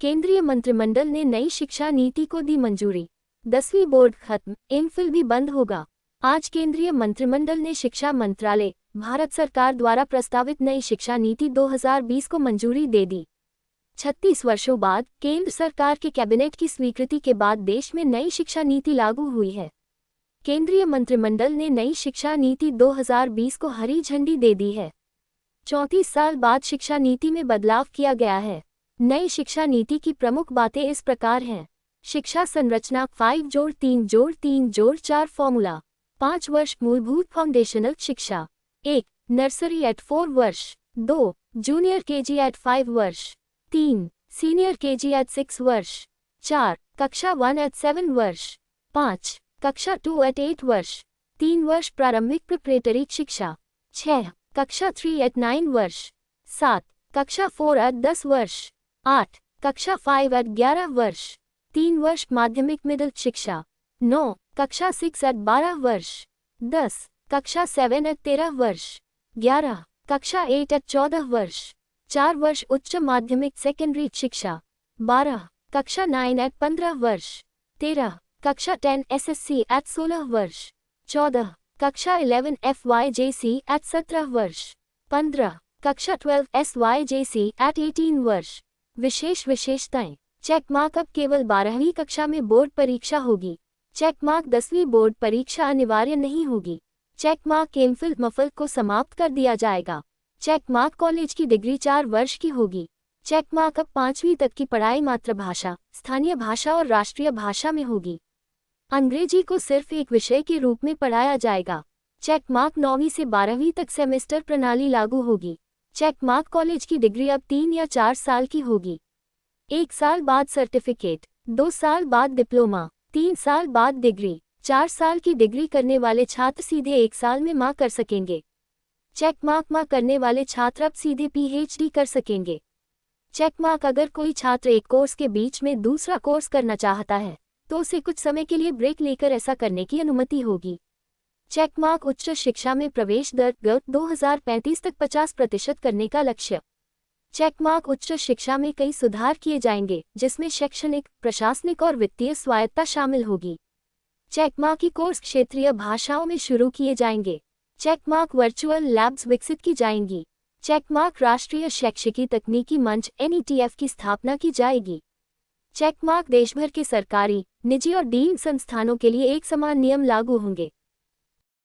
केंद्रीय मंत्रिमंडल ने नई शिक्षा नीति को दी मंजूरी। 10वीं बोर्ड खत्म, एमफिल भी बंद होगा। आज केंद्रीय मंत्रिमंडल ने शिक्षा मंत्रालय, भारत सरकार द्वारा प्रस्तावित नई शिक्षा नीति 2020 को मंजूरी दे दी। 36 वर्षों बाद केंद्र सरकार के कैबिनेट की स्वीकृति के बाद देश में नई शिक्षा नीति लागू हुई है। केंद्रीय मंत्रिमंडल ने नई शिक्षा नीति 2020 को हरी झंडी दे दी है। 34 साल बाद शिक्षा नीति में बदलाव किया गया है। नई शिक्षा नीति की प्रमुख बातें इस प्रकार हैं। शिक्षा संरचना 5+3+3+4 फॉर्मूला। 5 वर्ष मूलभूत फाउंडेशनल शिक्षा। 1. नर्सरी एट 4 वर्ष। 2. जूनियर केजी एट 5 वर्ष। 3. सीनियर केजी एट 6 वर्ष। 4. कक्षा 1 एट 7 वर्ष। 5. कक्षा 2 एट 8 वर्ष। 3 वर्ष प्रारंभिक प्रिपरेटरी शिक्षा। 6. कक्षा 3 एट 9 वर्ष। 7. कक्षा 4 एट 10 वर्ष। 8. कक्षा 5 एट 11 वर्ष। 3 वर्ष माध्यमिक मिडिल शिक्षा। 9. कक्षा 6 एट 12 वर्ष। 10. कक्षा 7 एट 13 वर्ष। 11. कक्षा 8 एट 14 वर्ष। 4 वर्ष उच्च माध्यमिक सेकेंडरी शिक्षा। 12. कक्षा 9 एट 15 वर्ष। 13. कक्षा 10 एसएससी एट 16 वर्ष। 14. कक्षा 11 FYJC एट 17 वर्ष। 15. कक्षा 12 SYJC एट 18 वर्ष। विशेष विशेषताएं। चेक मार्क अब केवल 12वीं कक्षा में बोर्ड परीक्षा होगी। चेक मार्क 10वीं बोर्ड परीक्षा अनिवार्य नहीं होगी। चेक मार्क एमफिल मफल को समाप्त कर दिया जाएगा। चेक मार्क कॉलेज की डिग्री 4 वर्ष की होगी। चेक मार्क अब 5वीं तक की पढ़ाई मातृभाषा, स्थानीय भाषा और राष्ट्रीय भाषा में होगी। अंग्रेजी को सिर्फ एक विषय के रूप में पढ़ाया जाएगा। चेक मार्क 9वीं से 12वीं तक सेमेस्टर प्रणाली लागू होगी। चेक मार्क कॉलेज की डिग्री अब 3 या 4 साल की होगी। 1 साल बाद सर्टिफिकेट, 2 साल बाद डिप्लोमा, 3 साल बाद डिग्री। 4 साल की डिग्री करने वाले छात्र सीधे 1 साल में माँ कर सकेंगे। चेक मार्क माँ करने वाले छात्र अब सीधे PhD कर सकेंगे। चेक मार्क अगर कोई छात्र एक कोर्स के बीच में दूसरा कोर्स करना चाहता है तो उसे कुछ समय के लिए ब्रेक लेकर ऐसा करने की अनुमति होगी। चेक मार्क उच्च शिक्षा में प्रवेश दर 2035 तक 50% करने का लक्ष्य। चेक मार्क उच्च शिक्षा में कई सुधार किए जाएंगे जिसमें शैक्षणिक, प्रशासनिक और वित्तीय स्वायत्तता शामिल होगी। चेक मार्क की कोर्स क्षेत्रीय भाषाओं में शुरू किए जाएंगे। चेक मार्क वर्चुअल लैब्स विकसित की जाएंगी। चेक मार्क राष्ट्रीय शैक्षिकी तकनीकी मंच NETF की स्थापना की जाएगी। चेक मार्क देशभर के सरकारी, निजी और डीम्ड संस्थानों के लिए एक समान नियम लागू होंगे।